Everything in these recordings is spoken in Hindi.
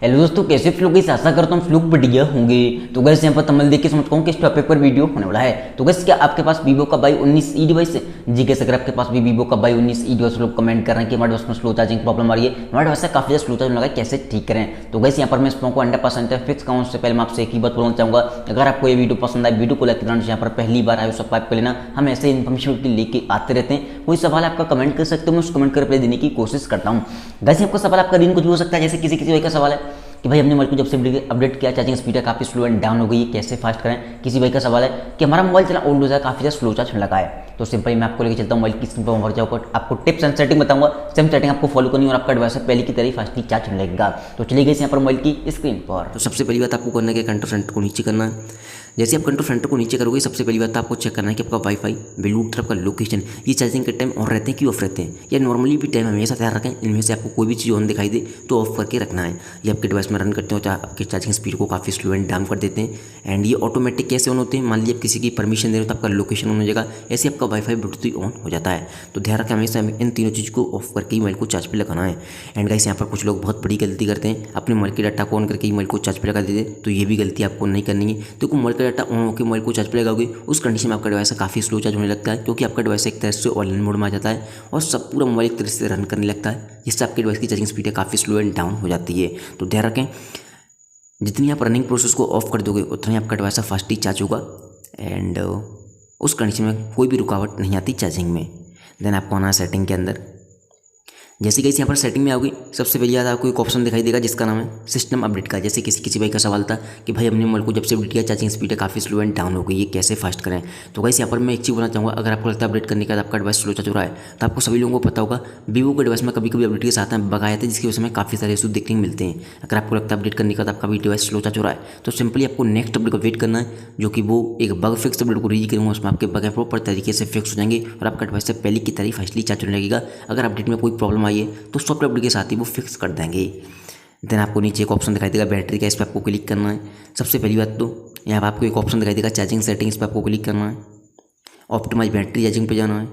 हेलो दोस्तों, कैसे आप लोग इस आशा करता हूँ आप लोग बढ़िया होंगे। तो गैस यहाँ पर तमिल देख के समझ पाऊँ किस टॉपिक पर वीडियो होने वाला है। तो गैस क्या आपके पास वीवो का Y19E डिवाइस है? जी गैस, अगर आपके पास भी वीवो का Y19E डिवाइस लोग कमेंट कर रहे हैं कि हमारे डिवाइस में स्लो चार्जिंग प्रॉब्लम आ रही है, हमारे डिवाइस से काफी ज्यादा स्लो चार्जिंग लगा है, कैसे ठीक करें। तो गैस यहाँ पर मैं इस को 100% फिक्स कहूँ उससे पहले मैं आपसे एक ही बात बोलना चाहूँगा, अगर आपको ये वीडियो पसंद आए, वीडियो को लाइक करना, यहाँ पर पहली बार आए सब्सक्राइब कर लेना। हम ऐसे इन्फॉर्मेशन लेके आते रहते हैं। कोई सवाल आपका कमेंट कर सकते हो, मैं उस कमेंट कर रिप्लाई देने की कोशिश करता हूँ। गैस आपका सवाल आपका दिन कुछ भी हो सकता है, जैसे किसी किसी भाई का सवाल है कि भाई हमने मोबाइल को जब से अपडेट किया चार्जिंग स्पीड काफ़ी स्लो एंड डाउन हो गई है, कैसे फास्ट करें। किसी भाई का सवाल है कि हमारा मोबाइल चला ओल्ड हो जाए, काफ़ी ज़्यादा स्लो चार्ज लगा है। तो सिंपली मैं आपको लेके चलता हूँ मोबाइल की स्क्रीन पर, जाऊँगा आपको टिप्स एंड सेटिंग बताऊंगा। सेम सेटिंग आपको फॉलो करनी और आपका डिवाइस पहले की तरह फास्टली चार्ज लगेगा। तो चलिए गए यहाँ पर मोबाइल की स्क्रीन पर। तो सबसे पहली बात आपको करना है कि कंट्रोल सेंटर को नीचे करना है। जैसे आप कंट्रोल सेंटर को नीचे करोगे, सबसे पहली बात आपको चेक करना है कि आपका वाईफाई, ब्लूटूथ, आपका लोकेशन, ये चार्जिंग के टाइम ऑन रहते हैं कि ऑफ रहते हैं, या नॉर्मली भी टाइम हमेशा तैयार रखें। इनमें से आपको कोई भी चीज़ ऑन दिखाई दे तो ऑफ करके रखना है। ये आपके डिवाइस में रन करते हो, आपके चार्जिंग स्पीड को काफ़ी स्लो एंड डाउन कर देते हैं। एंड ये ऑटोमेटिक कैसे ऑन होते हैं, मान लीजिए आप किसी की परमिशन दे रहे हो तो आपका लोकेशन ऑन हो जाएगा, ऐसे आपका वाईफाई ब्लूटूथ ऑन हो जाता है। तो ध्यान रखें हमेशा इन तीनों चीज़ को ऑफ करके ही मोबाइल को चार्ज पे लगाना है। एंड गाइस यहाँ पर कुछ लोग बहुत बड़ी गलती करते हैं, अपने मोबाइल के डाटा को ऑन करके ही मोबाइल को चार्ज पे लगा देते हैं। तो ये भी गलती आपको नहीं करनी है। तो मोबाइल का डाटा ऑन होकर मोबाइल को चार्ज पे लगाओगे, उस कंडीशन में आपका डिवाइस काफ़ी स्लो चार्ज होने लगता है, क्योंकि आपका डिवाइस एक तरह से ऑनलाइन मोड में आ जाता है और सब पूरा मोबाइल एक तरह से रन करने लगता है, जिससे आपके डिवाइस की चार्जिंग स्पीड काफ़ी स्लो एंड डाउन हो जाती है। तो ध्यान रखें, जितनी आप रनिंग प्रोसेस को ऑफ कर दोगे उतना ही आपका डिवाइस फास्टली चार्ज होगा। एंड उस कंडीशन में कोई भी रुकावट नहीं आती चार्जिंग में। देन आपको आना है सेटिंग के अंदर। जैसे कि यहाँ पर सेटिंग में आओगे, सबसे पहले याद आपको एक ऑप्शन दिखाई देगा जिसका नाम है सिस्टम अपडेट का। जैसे किसी भाई का सवाल था कि भाई हमने मोबाइल को जब से अपडेट किया चार्जिंग स्पीड काफ़ी स्लो एंड डाउन हो गई, ये कैसे फास्ट करें। तो गाइस यहाँ पर मैं एक चीज़ बोलना चाहूँगा, अगर आपको लगता है अपडेट करने के बाद आपका डिवाइस स्लो चार्ज हो रहा है, तो आपको सभी लोगों को पता होगा वीवो के डिवाइस में कभी कभी अपडेट के साथ में बग आए थे, जिसकी वजह से काफ़ी सारे इशू देखने को मिलते हैं। अगर आपको लगता है अपडेट करने के बाद आपका भी डिवाइस स्लो चार्ज हो रहा है, तो सिंपली आपको नेक्स्ट अपडेट को वेट करना है, जो कि वो एक बग फिक्स अपडेट को रीच करूँगा, उसमें आपके बग प्रॉपर तरीके से फिक्स हो जाएंगे और आपका डिवाइस से पहले की तरह फास्टली चार्ज होने लगेगा। अगर अपडेट में कोई प्रॉब्लम आई है तो सॉफ्टवेयर अपडेट के साथ ही वो फिक्स कर देंगे। देन आपको नीचे एक ऑप्शन दिखाई देगा बैटरी का, इस पर आपको क्लिक करना है। सबसे पहली बात तो यहाँ पर आपको एक ऑप्शन दिखाई देगा चार्जिंग सेटिंग, इस पर आपको क्लिक करना है। ऑप्टिमाइज बैटरी चार्जिंग पे जाना है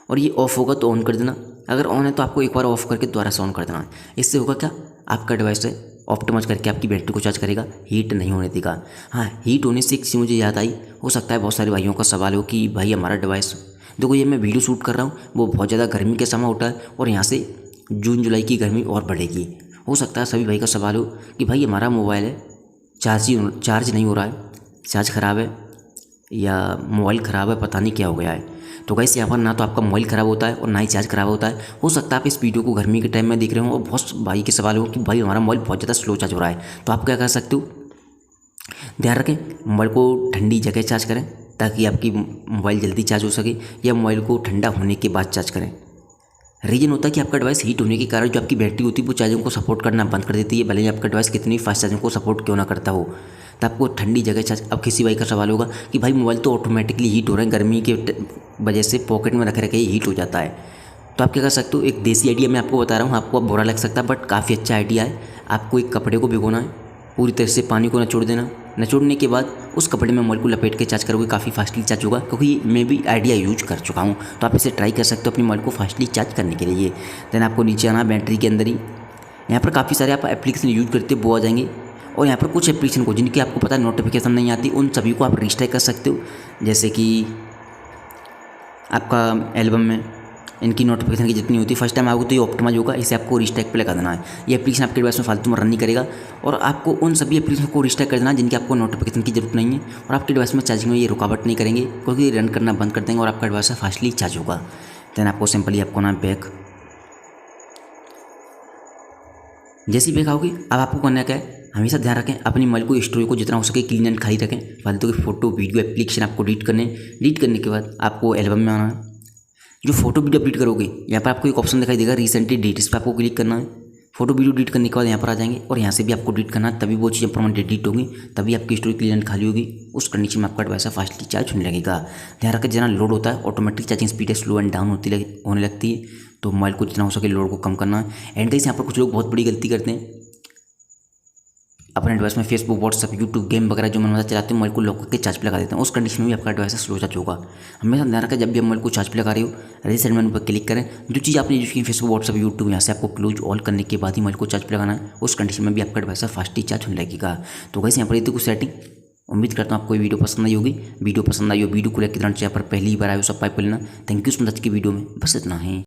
और ये ऑफ होगा तो ऑन कर देना। अगर ऑन है तो आपको एक बार ऑफ करके दोबारा से ऑन कर देना है। इससे होगा क्या, आपका डिवाइस है ऑप्टिमाइज करके आपकी बैटरी को चार्ज करेगा, हीट नहीं होने देगा। हाँ, हीट होने से एक चीज़ मुझे याद आई, हो सकता है बहुत सारे भाइयों का सवाल हो कि भाई हमारा डिवाइस, देखो ये मैं वीडियो शूट कर रहा हूँ, वो बहुत ज़्यादा गर्मी के समय उठा है और यहाँ से जून जुलाई की गर्मी और बढ़ेगी। हो सकता है सभी भाई का सवाल हो कि भाई हमारा मोबाइल है चार्ज नहीं हो रहा है, चार्ज ख़राब है या मोबाइल ख़राब है, पता नहीं क्या हो गया है। तो गाइस यहाँ पर ना तो आपका मोबाइल ख़राब होता है और ना ही चार्ज ख़राब होता है। हो सकता है आप इस वीडियो को गर्मी के टाइम में देख रहे हो और बहुत भाई के सवाल हो कि भाई हमारा मोबाइल बहुत ज़्यादा स्लो चार्ज हो रहा है। तो आप क्या कर सकते हो, ध्यान रखें मोबाइल को ठंडी जगह चार्ज करें ताकि आपकी मोबाइल जल्दी चार्ज हो सके, या मोबाइल को ठंडा होने के बाद चार्ज करें। रीजन होता है कि आपका डिवाइस हीट होने के कारण जो आपकी बैटरी होती है वो चार्जिंग को सपोर्ट करना बंद कर देती है, भले ही आपका डिवाइस कितनी फास्ट चार्जिंग को सपोर्ट क्यों ना करता हो। तो आपको ठंडी जगह चार्ज। अब किसी भाई का सवाल होगा कि भाई मोबाइल तो ऑटोमेटिकली हीट हो रहा है, गर्मी के वजह से पॉकेट में रखे रखे हीट हो जाता है। तो आप क्या कर सकते हो, एक देसी आइडिया मैं आपको बता रहा हूँ, आपको अब बुरा लग सकता है बट काफ़ी अच्छा आइडिया है। आपको एक कपड़े को भिगोना है, पूरी तरह से पानी को निचोड़ देना। निचोड़ने के बाद उस कपड़े में मोबाइल को लपेट के चार्ज करोगे, काफ़ी फास्टली चार्ज होगा, क्योंकि मैं भी आइडिया यूज कर चुका हूँ। तो आप इसे ट्राई कर सकते हो अपनी मोबाइल को फास्टली चार्ज करने के लिए। देन आपको नीचे आना बैटरी के अंदर ही, यहाँ पर काफ़ी सारे आप एप्लीकेशन यूज करते हो वो आ जाएंगे, और यहाँ पर कुछ एप्लीकेशन को जिनकी आपको पता है नोटिफिकेशन नहीं आती, उन सभी को आप रिस्ट्राइक कर सकते हो। जैसे कि आपका एल्बम में इनकी नोटिफिकेशन की जितनी होती है, फर्स्ट टाइम आपको तो ये ऑप्टिमाइज होगा, इसे आपको रिस्ट्राइक पे लगा देना है। ये एप्लीकेशन आपके डिवाइस में फालतू में रन नहीं करेगा, और आपको उन सभी एप्लीकेशन को रिस्ट्राइक कर देना है जिनकी आपको नोटिफिकेशन की जरूरत नहीं है, और आपके डिवाइस में चार्जिंग में ये रुकावट नहीं करेंगे, क्योंकि रन करना बंद कर देंगे और आपका डिवाइस फास्टली चार्ज होगा। देन आपको सिंपली आपको ना बैक, जैसे ही बैक आओगे अब आपको करना क्या है, हमेशा ध्यान रखें अपनी मोबाइल को स्टोरेज को जितना हो सके क्लीन एंड खाली रखें। फालतू की फोटो वीडियो एप्लीकेशन आपको डिलीट करने। डिलीट करने के बाद आपको एल्बम में आना है। जो फोटो वीडियो अपडेट करोगे, यहाँ पर आपको एक ऑप्शन दिखाई देगा रिसेंटली डिलीट, इस पर आपको क्लिक करना है। फोटो वीडियो डिलीट करने के बाद यहाँ पर आ जाएंगे और यहाँ से भी आपको डिलीट करना है, तभी वो चीज़ें परमानेंट डिलीट होगी, तभी आपकी स्टोरेज क्लीन एंड खाली होगी। उस कंडीशन में आपका डिवाइस फास्टली चार्ज होने लगेगा। ध्यान रखें जितना लोड होता है automatic charging speed slow and down होने लगती है, तो मोबाइल को जितना हो सके लोड को कम करना है। एंड गाइस यहाँ पर कुछ लोग बहुत बड़ी गलती करते हैं अपने डिवाइस में फेसबुक, व्हाट्सएप, यूट्यूब, गेम वगैरह जो मन चलाते हैं, मोबाइल को लॉक करके चार्ज पे लगा देते हैं। उस कंडीशन में भी आपका डिवाइस स्लो चार्ज होगा। हमेशा ध्यान रखें, जब भी आप मोबाइल को चार्ज पे लगा रहे हो, राइट साइड मेनू पर क्लिक करें। जो चीज़ आपने यूज की फेसबुक, व्हाट्सएप, यूट्यूब, यहाँ से आपको क्लोज ऑल करने के बाद ही मोबाइल को चार्ज पे लगाना है। उस कंडीशन में भी आपका डिवाइस फास्ट ही चार्ज होने लगेगा। तो गाइस यहाँ पर ये तो कुछ सेटिंग। उम्मीद करता हूँ आपको ये वीडियो पसंद आई होगी। वीडियो पसंद आई हो, वीडियो को लाइक करना चाहिए। पर पहली बार आए हो सब पाइप लेना। थैंक यू सो मच की वीडियो में बस इतना है।